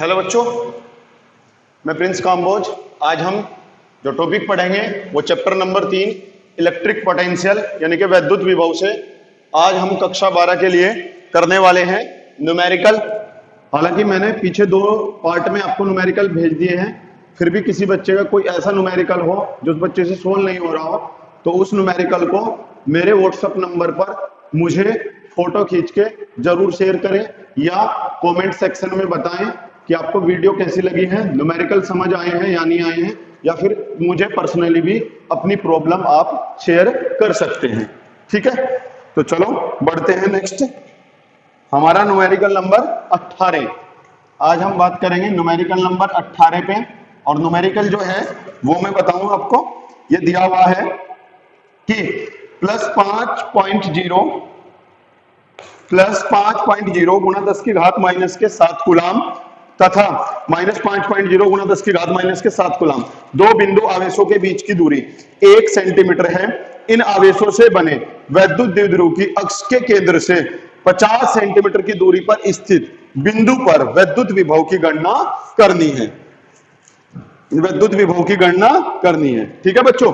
Hello बच्चों, मैं Prince Kamboj. आज हम जो टॉपिक पढ़ेंगे वो चैप्टर नंबर 3 इलेक्ट्रिक पोटेंशियल यानी कि वैद्युत विभव से आज हम कक्षा 12 के लिए करने वाले हैं न्यूमेरिकल। हालांकि मैंने पीछे 2 पार्ट में आपको न्यूमेरिकल भेज दिए हैं, फिर भी किसी बच्चे का कोई ऐसा न्यूमेरिकल हो जो उस बच्चे से सोल्व नहीं हो रहा हो तो उस न्यूमेरिकल को मेरे व्हाट्सएप नंबर पर मुझे फोटो खींच के जरूर शेयर करें या कमेंट सेक्शन में बताएं कि आपको वीडियो कैसी लगी है, न्यूमेरिकल समझ आए हैं या नहीं आए हैं, या फिर मुझे पर्सनली भी अपनी प्रॉब्लम आप शेयर कर सकते हैं। ठीक है, तो चलो बढ़ते हैं नेक्स्ट। हमारा न्यूमेरिकल नंबर 18। आज हम बात करेंगे न्यूमेरिकल नंबर 18 पे। और न्यूमेरिकल जो है वो मैं बताऊं आपको, ये दिया हुआ है कि +5.0 गुणा 10 की घात माइनस के 7 कूलाम तथा -5.0 गुणा 10 की घात माइनस के 7 कूलाम दो बिंदु आवेशों के बीच की दूरी 1 सेंटीमीटर है। इन आवेशों से बने वैद्युत द्विध्रुव की अक्ष के केंद्र से 50 सेंटीमीटर की दूरी पर स्थित बिंदु पर वैद्युत विभव की गणना करनी है। वैद्युत विभव की गणना करनी है। ठीक है बच्चों,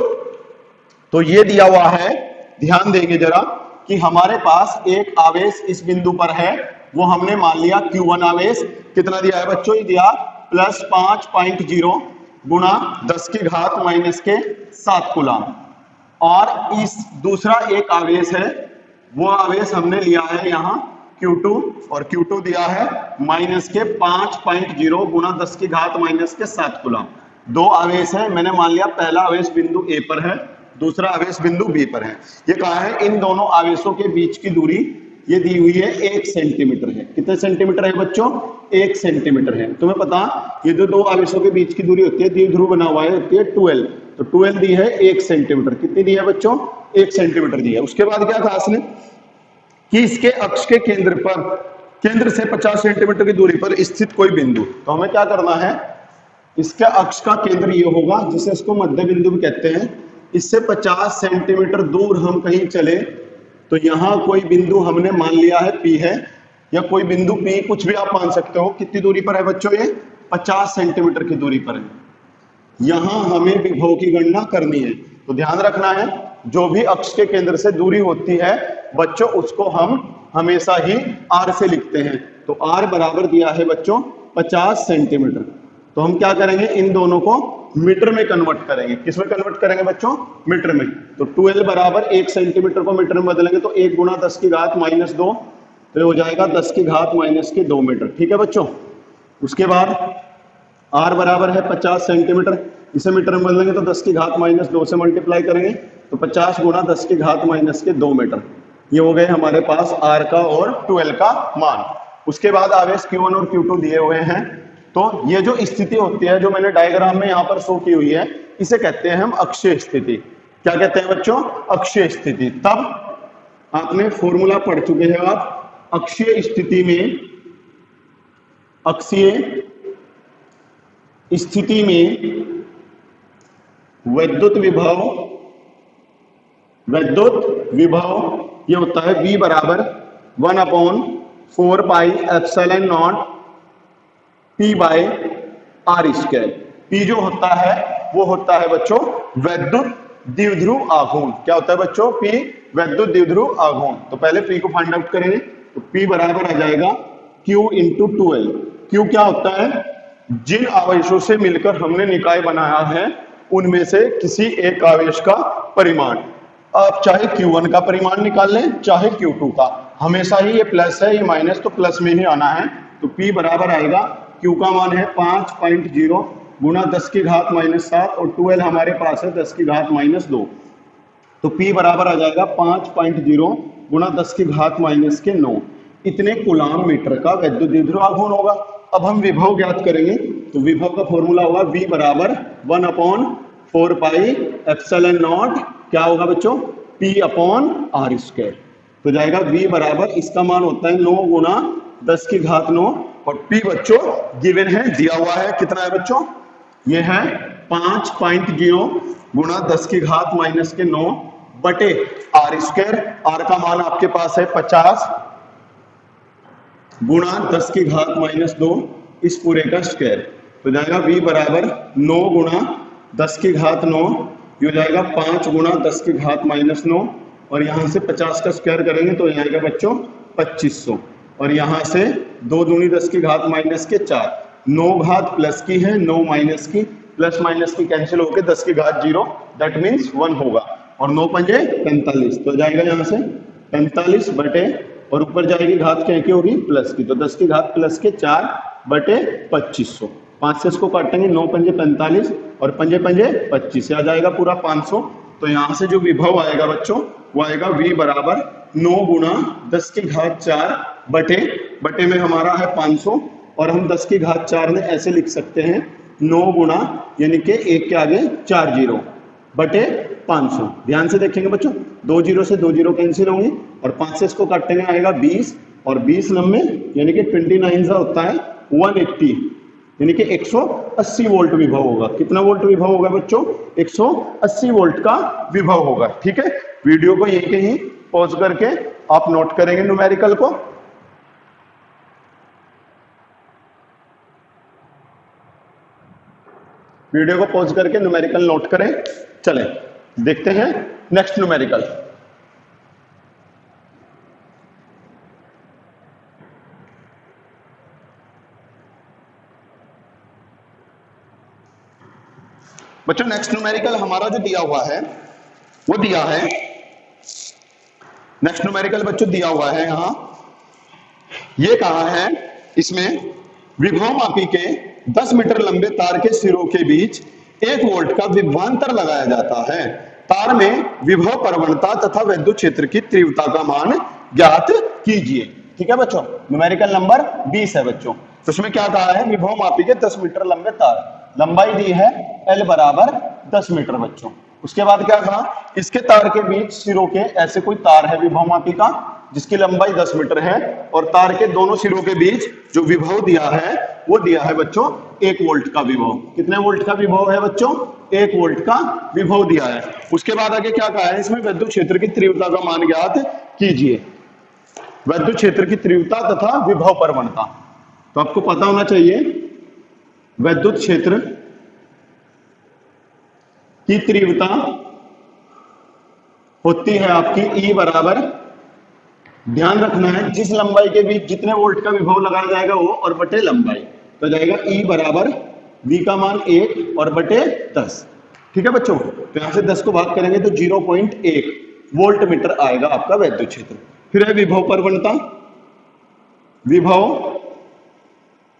तो ये दिया हुआ है, ध्यान देंगे जरा कि हमारे पास एक आवेश इस बिंदु पर है, वो हमने मान लिया Q1 आवेश। कितना दिया है बच्चों? ये दिया +5.0 गुणा 10 की घात माइनस के 7 कूलाम। और इस दूसरा एक आवेश है, वो आवेश हमने लिया है यहाँ Q2, और Q2 दिया है माइनस के 5.0 गुणा 10 की घात माइनस के 7 कूलाम। दो आवेश है, मैंने मान लिया पहला आवेश बिंदु A पर है, दूसरा आवेश बिंदु B पर है। ये कहा है इन दोनों आवेशों के बीच की दूरी ये दी हुई है 1 सेंटीमीटर है। कितने सेंटीमीटर है बच्चों? 1 सेंटीमीटर है। तुम्हें पता ये जो दो आवेशों के बीच की दूरी होती है, द्विध्रुव बना हुआ है, होती है 12। तो 12 दी है 1 सेंटीमीटर। कितनी दी है बच्चों? 1 सेंटीमीटर दी है। उसके बाद क्या कहा इसने कि इसके अक्ष के केंद्र से 50 सेंटीमीटर की दूरी पर स्थित कोई बिंदु। तो हमें क्या करना है, इसके अक्ष का केंद्र ये होगा जिसे इसको मध्य बिंदु भी कहते हैं। इससे 50 सेंटीमीटर दूर हम कहीं चले तो यहां कोई बिंदु हमने मान लिया है P है, या कोई बिंदु P, कुछ भी आप मान सकते हो। कितनी दूरी पर है बच्चों? ये 50 सेंटीमीटर की दूरी पर है। यहां हमें विभव की गणना करनी है। तो ध्यान रखना है, जो भी अक्ष के केंद्र से दूरी होती है बच्चों, उसको हम हमेशा ही R से लिखते हैं। तो R बराबर दिया है बच्चों 50 सेंटीमीटर। तो हम क्या करेंगे, इन दोनों को मीटर में कन्वर्ट करेंगे। किस में कन्वर्ट करेंगे बच्चों? मीटर में। तो 12 बराबर 1 सेंटीमीटर को मीटर में बदलेंगे तो 1 गुणा 10 की घात माइनस 2, तो हो जाएगा 10 की घात माइनस के 2 मीटर। ठीक है बच्चों, उसके बाद R बराबर है 50 सेंटीमीटर, इसे मीटर में बदलेंगे तो 10 की घात माइनस 2 से मल्टीप्लाई करेंगे तो 50 गुणा 10 की घात माइनस के 2 मीटर। ये हो गए हमारे पास R का और 12 का मान। उसके बाद आवेश Q1 और Q2 दिए हुए हैं। तो ये जो स्थिति होती है, जो मैंने डायग्राम में यहाँ पर शो की हुई है, इसे कहते हैं हम अक्षीय स्थिति। क्या कहते हैं बच्चों? अक्षीय स्थिति। तब आपने फॉर्मूला पढ़ चुके हैं आप। अक्षीय स्थिति में वैद्युत विभव ये होता है V बराबर 1/4πε0 P by R square. P जो होता है वो होता है बच्चों वैद्युत द्विध्रुव आघूर्ण। क्या होता है बच्चों? P वैद्युत द्विध्रुव आघूर्ण। तो पहले P को फाइंड आउट करेंगे तो P बराबर आ जाएगा Q × 2L। Q क्या होता है? जिन आवेशों से मिलकर हमने निकाय बनाया है उनमें से किसी एक आवेश का परिमाण। आप चाहे Q1 का परिमाण निकाल लें, चाहे Q2 का। हमेशा ही ये प्लस है, ये माइनस, तो प्लस में ही आना है। तो P बराबर आएगा, Q का मान है 5.0 गुणा 10 की घात माइनस 7 और 12 हमारे पास है 10 की घात माइनस 2। तो P बराबर आ जाएगा 5.0 गुणा 10 की घात माइनस के 9। इतने कूलाम मीटर का वैद्युत द्विध्रुव आघूर्ण होगा। अब हम विभव ज्ञात करेंगे तो विभव का फॉर्मूला होगा V बराबर 1/4πε0 क्या होगा बच्चों? P/R square. तो जाएगा V बराबर, इसका मान होता है 9 गुणा 10 की घात 9, और P बच्चों गिवन है, दिया हुआ है। कितना है बच्चों? ये है 5.0 गुणा 10 की घात माइनस के 9 बटे R स्क्वायर। R का मान आपके पास है 50 गुणा 10 की घात माइनस 2 इस पूरे का स्क्वायर। तो जाएगा v बराबर 9 गुणा 10 की घात 9, ये हो जाएगा 5 गुणा 10 की घात -9, और यहाँ से 50 का स्क्वायर करेंगे तो यहाँ आएगा बच्चों 2500, और यहाँ से 2 दूनी 10 की घात -4, 9 घात प्लस की है 9 माइनस की, प्लस माइनस की कैंसिल होके 10 की घात 0, दैट मीन्स 1 होगा, और 9 पंजे 45, तो जाएगा यहाँ से 45 बटे, और ऊपर जाएगी घात क्या की होगी प्लस की, तो 10 की घात प्लस के 4 बटे 2500, 5 से इसको काटेंगे 9 पंजे 45 और पंजे पंजे 25, आ जाएगा पूरा 500। तो यहाँ से जो विभव आएगा बच्चों वो आएगा v बराबर 9 गुणा 10 की घात 4 बटे में हमारा है 500, और हम 10 की घात 4 में ऐसे लिख सकते हैं 9 गुणा यानी कि 1 के आगे 4 जीरो बटे 500। ध्यान से देखेंगे बच्चों, 2 जीरो से 2 जीरो कैंसिल होंगे, और 5 से इसको काटेंगे आएगा 20, और 20 नंबे यानी कि 29 सा होता है 180, यानी कि 180 वोल्ट विभव होगा। कितना वोल्ट विभव होगा बच्चों? 180 वोल्ट का विभव होगा। ठीक है, वीडियो को यहीं कहीं पॉज करके आप नोट करेंगे न्यूमेरिकल को। वीडियो को पॉज करके न्यूमेरिकल नोट करें। चलें देखते हैं नेक्स्ट न्यूमेरिकल। बच्चों नेक्स्ट न्यूमेरिकल हमारा जो दिया हुआ है वो दिया है, नेक्स्ट न्यूमेरिकल बच्चों दिया हुआ है यहां, ये कहा है इसमें विभव मापी के 10 मीटर लंबे तार के सिरों के बीच 1 वोल्ट का विभवांतर लगाया जाता है। तार में विभव प्रवणता तथा विद्युत क्षेत्र की तीव्रता का मान ज्ञात कीजिए। ठीक है बच्चों, न्यूमेरिकल नंबर 20 है बच्चों। तो उसमें क्या कहा है, विभव मापी के 10 मीटर लंबे तार, लंबाई दी है L बराबर 10 मीटर बच्चों। उसके बाद क्या कहा, इसके तार के बीच सिरों के ऐसे कोई तार है विभव मापी का जिसकी लंबाई 10 मीटर है, और तार के दोनों सिरों के बीच जो विभव दिया है वो दिया है बच्चों 1 वोल्ट का विभव। कितने वोल्ट का विभव है बच्चों? 1 वोल्ट का विभव दिया है। उसके बाद आगे क्या कहा है, इसमें विद्युत क्षेत्र की तीव्रता का मान ज्ञात कीजिए। विद्युत क्षेत्र की तीव्रता तथा विभव प्रवणता, तो आपको पता होना चाहिए विद्युत क्षेत्र की तीव्रता होती है आपकी E बराबर, ध्यान रखना है जिस लंबाई के बीच जितने वोल्ट का विभव लगाया जाएगा वो और बटे लंबाई, तो जाएगा E बराबर V का मान 1 और बटे 10। ठीक है बच्चों, तो यहां से 10 को भाग करेंगे तो 0.1 वोल्ट मीटर आएगा आपका विद्युत क्षेत्र। फिर है विभव प्रवणता, विभव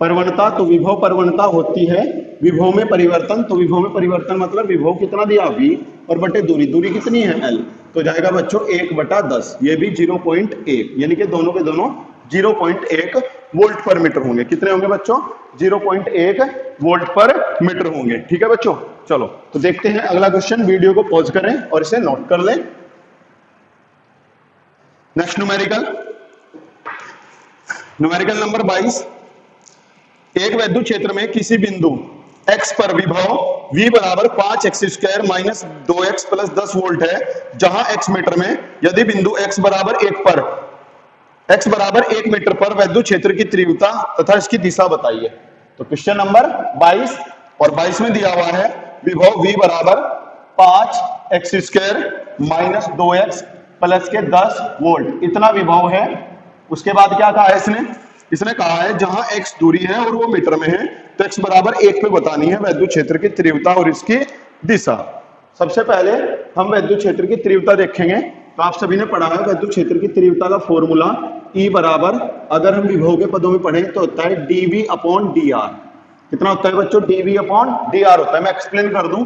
प्रवणता, तो विभव प्रवणता होती है विभव में परिवर्तन, तो विभव में परिवर्तन मतलब विभव कितना दिया V और बटे दूरी, दूरी कितनी है L, तो जाएगा बच्चों 1/10, ये भी 0.1, यानी कि दोनों के दोनों 0.1 वोल्ट पर मीटर होंगे। कितने होंगे बच्चों? 0.1 वोल्ट पर मीटर होंगे। ठीक है बच्चों, चलो तो देखते हैं अगला क्वेश्चन। वीडियो को पॉज करें और इसे नोट कर लें। Next numerical, numerical number 22। एक विद्युत क्षेत्र में किसी बिंदु x पर विभव V बराबर 5x² minus 2x plus 10 volt है, जहां x मीटर में यदि बिंदु x बराबर 1 मीटर पर विद्युत क्षेत्र की तीव्रता तथा इसकी दिशा बताइए। तो क्वेश्चन नंबर 22 और 22 में दिया हुआ है विभव V बराबर 5x² माइनस 2x प्लस के 10 वोल्ट, इतना विभव है। उसके बाद क्या कहा है इसने कहा है जहां x दूरी है और वो मीटर में है, तो x बराबर 1 पे बतानी है विद्युत क्षेत्र की तीव्रता और इसकी दिशा। सबसे पहले हम विद्युत क्षेत्र की तीव्रता देखेंगे। तो आप सभी ने पढ़ा है विद्युत क्षेत्र की तीव्रता का फॉर्मूला E बराबर, अगर हम विभव के पदों में पढ़ें तो होता है dV/dr। कितना होता है बच्चों? dV/dr होता है। मैं एक्सप्लेन कर दूं,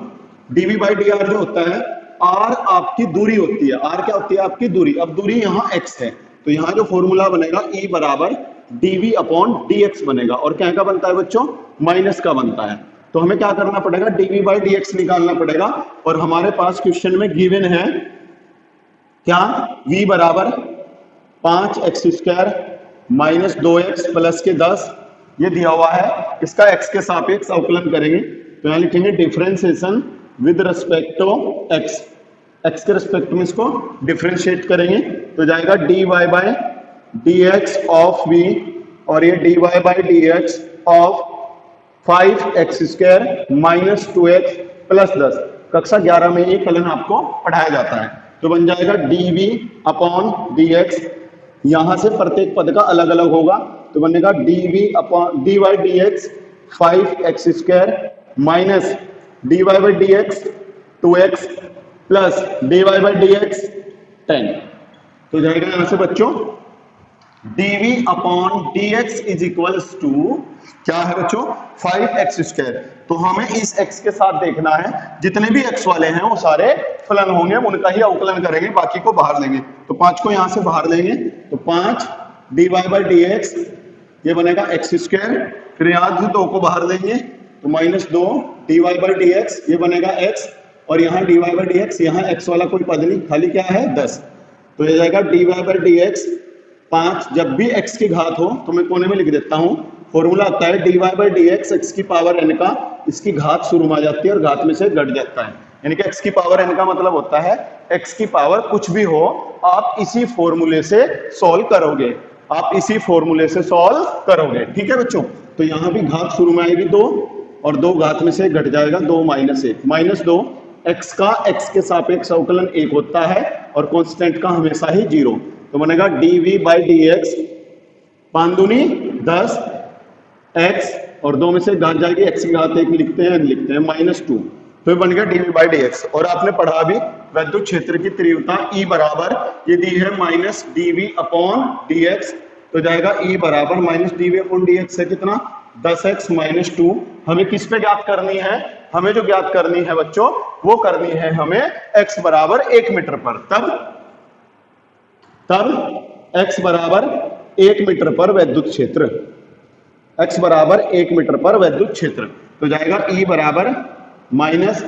dV/dr जो होता है, r आपकी दूरी होती है। r क्या होती है? आपकी दूरी। अब दूरी यहाँ x है, तो यहाँ जो फॉर्मूला बनेगा E बराबर dV/dx बनेगा, और क्या का बनता है बच्चों? माइनस का बनता है। तो हमें क्या करना पड़ेगा? dV/dx निकालना पड़ेगा, और हमारे पास क्वेश्चन में गिवन है क्या? V बराबर 5x² माइनस 2x प्लस के 10, ये दिया हुआ है। इसका x के सापेक्ष अवकलन करेंगे, तो यहाँ लिखेंगे differentiation with respect to x, x के रिस्पेक्ट में इसको डिफरेंशिएट करेंगे, तो जाएगा dy/dx ऑफ v, और ये dy/dx of 5x² minus 2x plus 10। कक्षा 11 में ये फलन आपको पढ़ाया जाता है। तो बन जाएगा dv अपॉन dx, यहां से प्रत्येक पद का अलग अलग होगा, तो बनेगा dv upon dy dx 5x² minus dy by dx 2x plus dy by dx 10। तो जाएगा यहां से बच्चों dv upon dx is equals to क्या है बच्चों 5x²। तो हमें इस x के साथ देखना है, जितने भी x वाले हैं वो सारे फलन होंगे, उनका ही अवकलन करेंगे, बाकी को बाहर लेंगे। तो 5 को यहां से बाहर लेंगे तो 5 dy बाई dx ये बनेगा x², फिर यहां 2 को बाहर लेंगे तो -2 dy बाई dx ये बनेगा x, और यहाँ dy बाई dx, यहाँ x वाला कोई पद नहीं, खाली क्या है 10। तो ये जाएगा dy बाई dx 5। जब भी x की घात हो तो मैं कोने में लिख देता हूँ, फॉर्मूला आता है dy बाई dx x की पावर n का, इसकी घात शुरू में आ जाती है और घात में से घट जाता है, यानी कि x की पावर n का मतलब होता है x की पावर कुछ भी हो आप इसी फॉर्मूले से सॉल्व करोगे, आप इसी फॉर्मूले से सॉल्व करोगे। ठीक है बच्चों, तो यहाँ भी घात शुरू में आएगी 2 और 2 घात में से घट जाएगा 2 माइनस 1, -2 x का x के सापेक्ष अवकलन 1 होता है और कांस्टेंट का हमेशा ही 0। तो बनेगा dv बाई dx 5 दूनी 10 x और 2 में से घात जाएगी, x की घात 1 लिखते हैं -2, तो बन गया dv बाई dx। और आपने पढ़ा भी विद्युत क्षेत्र की तीव्रता E बराबर ये दी है माइनस dv अपॉन dx, तो जाएगा E बराबर माइनस dv अपॉन dx है कितना 10x माइनस 2। हमें किस पे ज्ञात करनी है, हमें जो ज्ञात करनी है बच्चों वो करनी है हमें x बराबर 1 मीटर पर, तब x बराबर 1 मीटर पर विद्युत क्षेत्र, x बराबर 1 मीटर पर विद्युत क्षेत्र, तो जाएगा E बराबर माइनस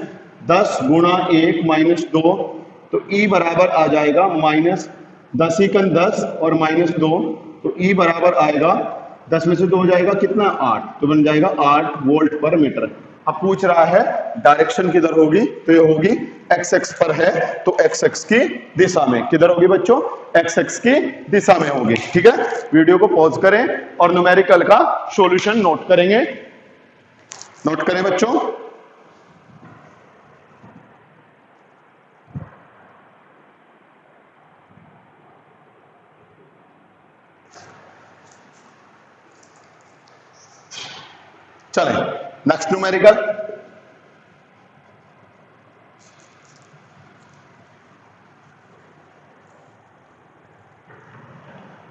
10 गुणा 1 माइनस 2, तो E बराबर आ जाएगा माइनस 10 × 10 और -2, तो E बराबर आएगा 10 में से 2 हो जाएगा कितना 8, तो बन जाएगा 8 वोल्ट पर मीटर। अब पूछ रहा है डायरेक्शन किधर होगी, तो ये होगी x पर है तो x की दिशा में, किधर होगी बच्चों x की दिशा में होगी। ठीक है, वीडियो को पॉज करें और न्यूमेरिकल का सॉल्यूशन नोट करेंगे, नोट करें बच्चों। चलें नेक्स्ट न्यूमेरिकल।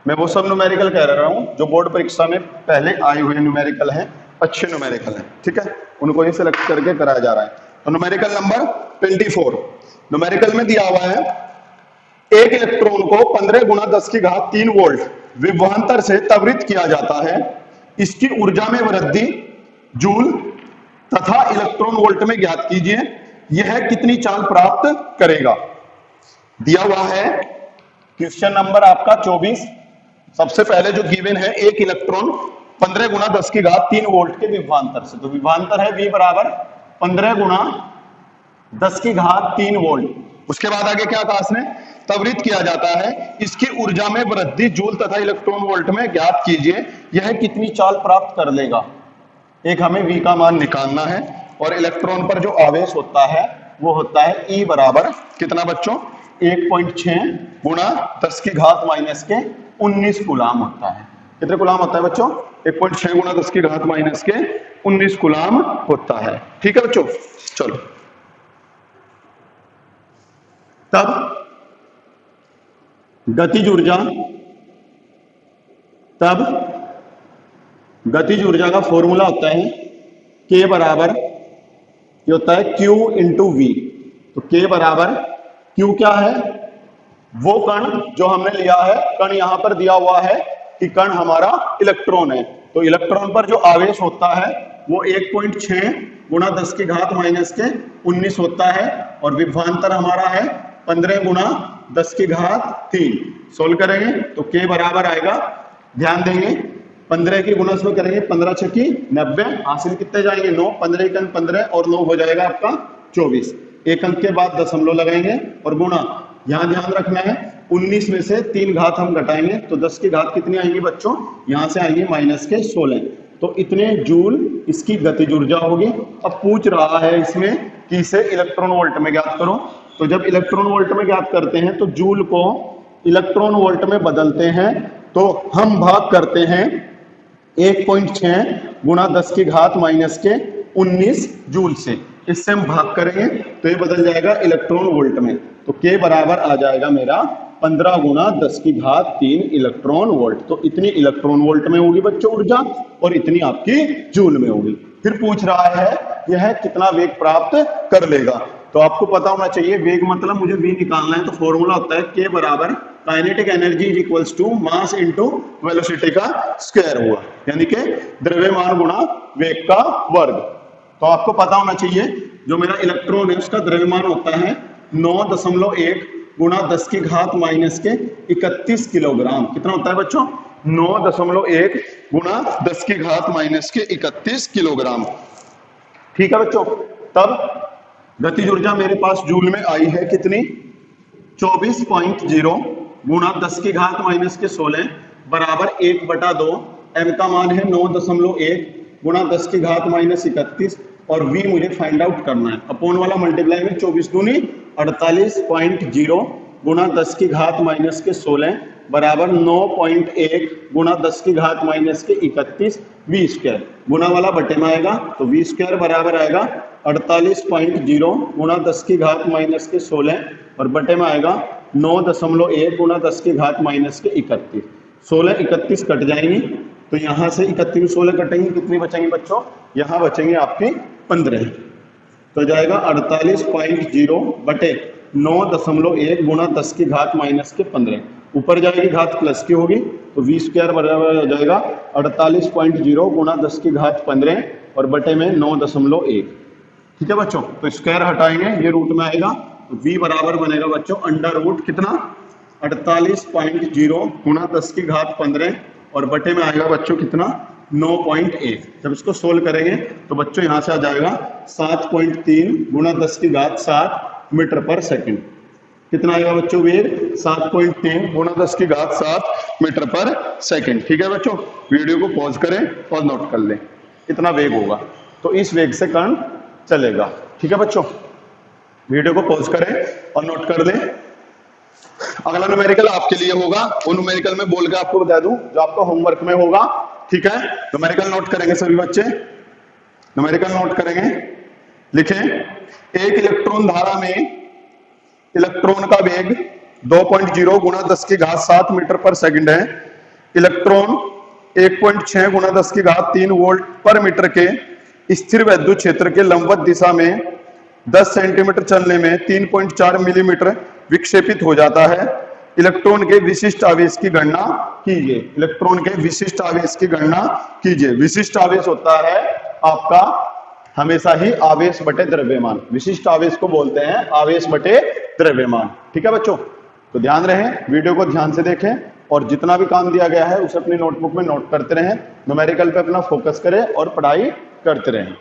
मैं वो सब न्यूमेरिकल कह रहा हूं जो बोर्ड परीक्षा में पहले आए हुए न्यूमेरिकल हैं, अच्छे न्यूमेरिकल हैं। ठीक है, उनको ही सिलेक्ट करके कराया जा रहा है। तो न्यूमेरिकल नंबर 24 न्यूमेरिकल में दिया हुआ है एक इलेक्ट्रॉन को 15 × 10³ वोल्ट विभवांतर से त्वरित किया जाता है, इसकी ऊर्जा में वृद्धि जूल तथा इलेक्ट्रॉन वोल्ट में ज्ञात कीजिए, यह कितनी चाल प्राप्त करेगा। दिया हुआ है क्वेश्चन नंबर आपका 24। सबसे पहले जो गिवन है एक इलेक्ट्रॉन 15 × 10³ वोल्ट के विभवांतर से, तो विभवांतर है V बराबर 15 × 10³ वोल्ट। उसके बाद आगे क्या कहा इसने, त्वरित किया जाता है, इसकी ऊर्जा में वृद्धि जूल तथा इलेक्ट्रॉन वोल्ट में ज्ञात कीजिए, यह कितनी चाल प्राप्त कर लेगा। एक हमें V का मान निकालना है और इलेक्ट्रॉन पर जो आवेश होता है वो होता है E बराबर कितना बच्चों 1.6 × 10⁻⁻19 कूलाम होता है। कितने कूलाम होता है बच्चों 1.6 × 10⁻⁻19 कूलाम होता है। ठीक है बच्चों, चलो तब गतिज ऊर्जा का फॉर्मूला होता है K बराबर ये होता है Q × V। तो K बराबर Q क्या है, वो कण जो हमने लिया है, कण यहां पर दिया हुआ है कि कण हमारा इलेक्ट्रॉन है, तो इलेक्ट्रॉन पर जो आवेश होता है वो 1.6 × 10⁻⁻19 होता है और विभवांतर हमारा है 15 × 10⁻³ सोल्व करेंगे तो K बराबर आएगा, ध्यान देंगे 15 की गुणा में करेंगे 15 × 6 = 90, हासिल कितने जाएंगे 9, 15 × 15 और 9 हो जाएगा आपका 24। एक अंक के बाद दशमलव लगाएंगे और गुणा, यहां ध्यान रखना है 19 में से 3 घात हम घटाएंगे तो 10 की घात कितनी आएंगी बच्चों, यहां से आएंगी -16। तो इतने जूल इसकी गतिज ऊर्जा होगी। अब पूछ रहा है इसमें कि इसे इलेक्ट्रॉन वोल्ट में ज्ञात करो। तो जब इलेक्ट्रॉन वोल्ट में ज्ञात करते हैं तो जूल को इलेक्ट्रॉन वोल्ट में बदलते हैं, तो हम भाग करते हैं 1.6 गुणा 10 की घात माइनस के 19 जूल से। इससे हम भाग करेंगे तो ये बदल जाएगा इलेक्ट्रॉन वोल्ट में। तो के बराबर आ जाएगा मेरा 15 गुणा 10 की घात 3 इलेक्ट्रॉन वोल्ट। तो इतनी इलेक्ट्रॉन वोल्ट में होगी बच्चों ऊर्जा और इतनी आपकी जूल में होगी। फिर पूछ रहा है यह कितना वेग प्राप्त कर लेगा। तो आपको पता होना चाहिए वेग मतलब मुझे v निकालना है, तो फॉर्मूला होता है k बराबर kinetic energy is equals to mass into velocity का स्क्वायर हुआ, यानी कि द्रव्यमान गुणा वेग का वर्ग। तो आपको पता होना चाहिए जो मेरा इलेक्ट्रॉन है उसका द्रव्यमान होता है 9.1 गुणा 10 की घात माइनस के 31 किलोग्राम। कितना होता है बच्चों? 9.1 गुणा 10 की घात माइनस के 31 किलोग्राम। ठीक है बच्चों। तब गतिज ऊर्जा मेरे पास जूल में आई है कितनी? 24.0 गुणा 10 की घात माइनस के 16 बराबर 1/2। m का मान है 9.1 गुणा 10 की घात माइनस 31 और v मुझे फाइंड आउट करना है। अपोन वाला मल्टीप्लाई में 24 दूनी 48.0 गुणा 10 की घात माइनस के 16 बराबर 9.1 गुणा 10 की घात माइनस के 31 v स्क्वायर। गुणा वाला बटे में आएगा तो v स्क्वायर बराबर आएगा 48.0 गुणा 10 की घात माइनस के 16 और बटे में आएगा 9.1 गुणा 10 की घात माइनस के 31। 16 31 कट जाएंगी तो यहाँ से 31 16 कटेंगे, कितनी बचेंगी बच्चों? यहाँ बचेंगे आपकी 15। तो जाएगा 48.0 बटे 9.1 गुणा 10 की घात माइनस के 15। ऊपर जाएगी घात प्लस की होगी तो v स्क्वायर बराबर हो जाएगा 48.0 गुणा 10 की घात 15 और बटे में 9.1। ठीक है बच्चों। तो स्क्वायर हटाएंगे ये रूट में आएगा तो v बराबर बनेगा बच्चों अंडर रूट कितना? 48.0 गुणा 10 की घात 15 और बटे में आएगा बच्चों कितना? 9.1। जब इसको सोल्व करेंगे तो बच्चों यहाँ से आ जाएगा 7.3 गुणा 10 की घात 7 मीटर पर सेकंड। कितना आएगा बच्चों वेग? 7.3 गुणा 10 की घात 7 मीटर पर सेकंड। ठीक है बच्चों। वीडियो को पॉज करें और नोट कर लें इतना वेग होगा, तो इस वेग से कण चलेगा। ठीक है बच्चों। वीडियो को पॉज करें और नोट कर दें। अगला न्यूमेरिकल आपके लिए होगा, वो न्यूमेरिकल में बोल के आपको बता दूं जो आपका होमवर्क में होगा। ठीक है। न्यूमेरिकल नोट करेंगे सभी बच्चे, न्यूमेरिकल नोट करेंगे। लिखें एक इलेक्ट्रॉन धारा में इलेक्ट्रॉन का वेग 2.0 गुणा 10 की घात 7 मीटर पर सेकंड है। इलेक्ट्रॉन 1.6 गुणा 10 की घात 3 वोल्ट पर मीटर के स्थिर वैद्युत क्षेत्र के लंबवत दिशा में 10 सेंटीमीटर चलने में 3.4 मिलीमीटर विक्षेपित हो जाता है। इलेक्ट्रॉन के विशिष्ट आवेश की गणना कीजिए। इलेक्ट्रॉन के विशिष्ट आवेश की गणना कीजिए। विशिष्ट आवेश होता है आपका हमेशा ही आवेश बटे द्रव्यमान। विशिष्ट आवेश को बोलते हैं आवेश बटे द्रव्यमान। ठीक है बच्चों। तो ध्यान रहे, वीडियो को ध्यान से देखें और जितना भी काम दिया गया है उसे अपनी नोटबुक में नोट करते रहें। न्यूमेरिकल पे अपना फोकस करें और पढ़ाई करते रहें।